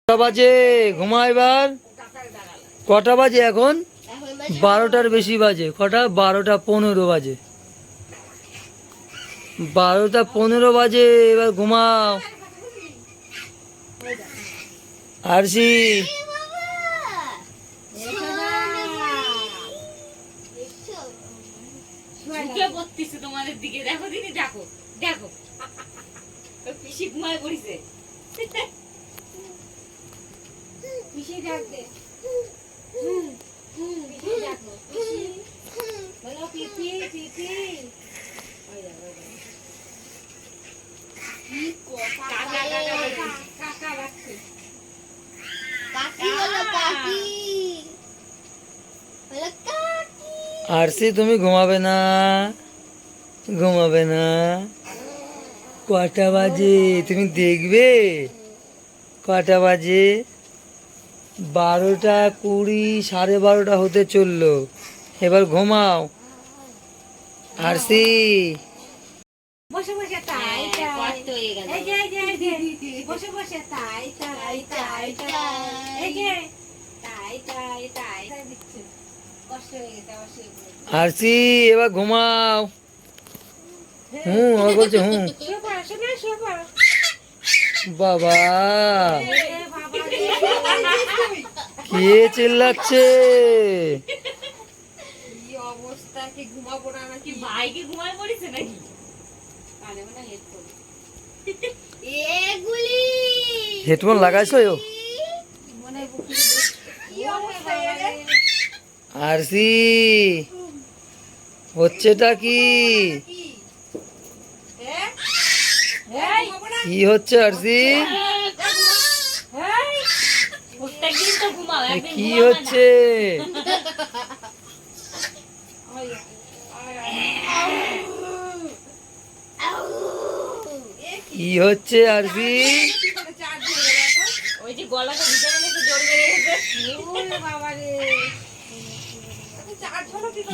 কটা বাজে? ঘুমা এবার। কটা বাজে এখন? 12টার বেশি বাজে। কটা? 12টা 15 বাজে। 12টা 15 বাজে। এবার ঘুমাও। আরশি তোমাদের দিকে দেখো দিদি, দেখো দেখো পিসি ঘুমায় পড়িছে। পিসি ডাকতে পিসি ডাকো, পিসি বলো পিপি পিপি। কি কথা কাকা রাখছে, কাকি বলো কাকি বলো কাকি। আরশি তুমি ঘুমাবে না? ঘুমাবে না? কটা বাজে তুমি দেখবে? কটা বাজে? 12টা 20, 12:30 হতে চললো। এবার ঘুমাও আরশি। বসে বসে তাই তাই, এই যে এই যে বসে বসে তাই তাই তাই তাই, এই যে তাই তাই তাই দিচ্ছে। কষ্ট হয়ে গেছে আমার শুয়ে পড়ে। আরশি এবার ঘুমাও। আমার বলছে শুয়ে পড়ো, শুয়ে পড়ো। বাবা বাবা রে, কে চিল্লাচ্ছে? কি অবস্থা, কি ঘুমাবো না নাকি? ভাইকে ঘুমায় পড়িছে নাকি? কানে মনে হেডফোন, এগুলি হেডফোন লাগাইছো? মনে কি অবস্থা রে? আরশি হচ্ছেটা কি? কি হচ্ছে আরশি? কি হচ্ছে? কি হচ্ছে আরশি? ওই যে গলাটা ভিতরে একটু জোর বেড়ে গেছে। ওরে বাবা রে,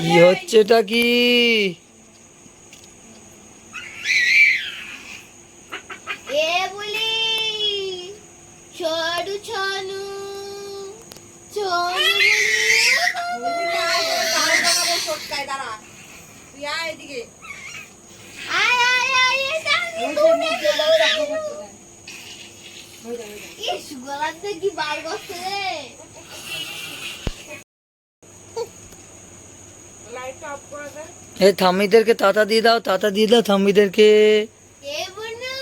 কি হচ্ছেটা কি? এ বলি ছড়ু ছনু ছনু দাঁড়া তুই আয় এদিকে। আয় আয় আয় ইস গলাতে কি বার করছে রে। লাইটটা অফ করে দে। এই থাম্মিদেরকে তাতা দিয়ে দাও, তাতা দিয়ে দাও থাম্মিদেরকে। এ বনু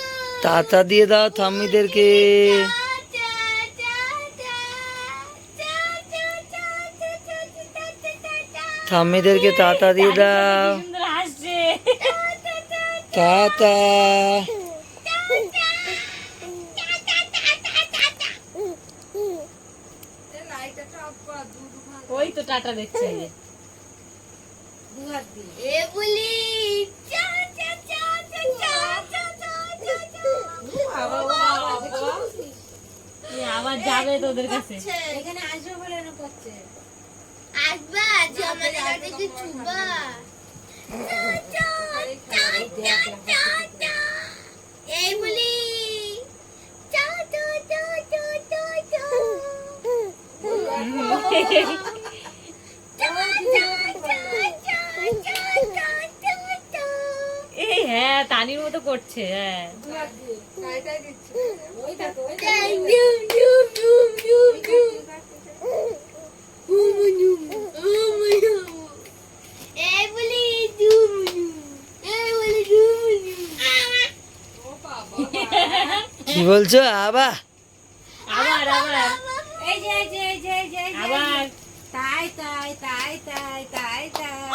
তাতা দিয়ে দাও থাম্মিদেরকে। থাম্মিদেরকে তাতা দিয়ে দাও। সুন্দর হাসছে। তাতা ওই তো টাটা দিচ্ছে দু হাত দিয়ে। এ বলি চা চা চা চা চা চা চা আবার যাবে তোদের কাছে, এখানে আসবে বলে এরকম করছে। আসবা আজ আমাদের কাছে কি ছুবা এই বলি চা চা চা চা চা চা এই হ্যাঁ তানির মতো করছে। হ্যাঁ কি বলছো? আবার আবার আবার এই যে এই যে এই যে এই যে আবার তাই তাই তাই তাই তাই তাই।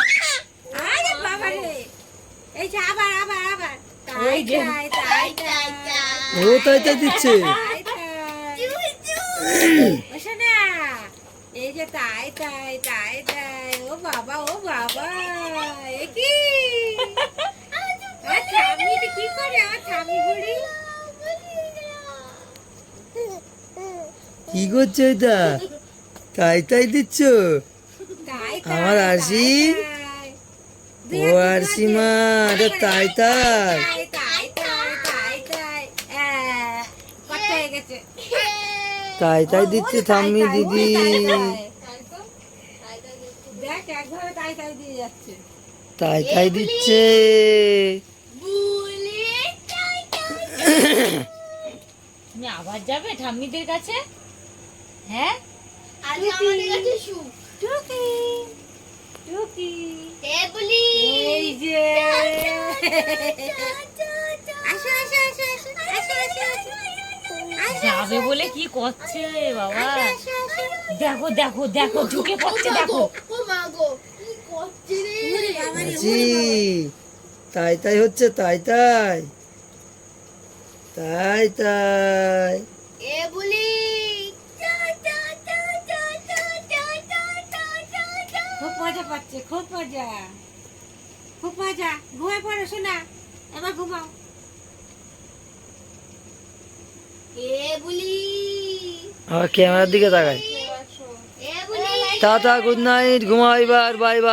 আরে বাবা রে, এই যে আবার আবার আবার তাই তাই তাই তাই ও তাই তাই দিচ্ছে। তাই তাই। ওসে না, এই যে তাই তাই তাই তাই। ও বাবা ও বাবা, এ কি ঠামি কি করে? আমার ঠামি বুড়ি কি করছো এটা? তাই তাই দিচ্ছ? তাই আমার আরশি, ও আরশি মা, এটা তাই তাই। তাই তাই তাই তাই তাই। কত হয়ে গেছে? তাই তাই দিচ্ছে ঠাম্মি দিদি। দেখ একভাবে তাই তাই দিয়ে যাচ্ছে। তাই তাই দিচ্ছে। বুলি টাই টাই তুমি আবার যাবে ঠাম্মিদের কাছে? হ্যাঁ আজ আমাদের কাছে শু টুকি টুকি এ বুলি এই যে আসো আসো আসো আসো আসো আসো আসো যাবে বলে কি করছে বাবা, দেখো দেখো দেখো ঢুকে পড়ছে দেখো। ও মা গো কি করছে রে জি তাই তাই হচ্ছে, তাই তাই তাই তাই। এ বুলি খুব মজা পাচ্ছে, খুব মজা, খুব মজা। ঘুমিয়ে পড়ো শোনা, এবার ঘুমাও। এ বুলি আবার ক্যামেরার দিকে তাকায়। এ বুলি টাটা, গুড নাইট, ঘুমাও এবার, বাই বাই।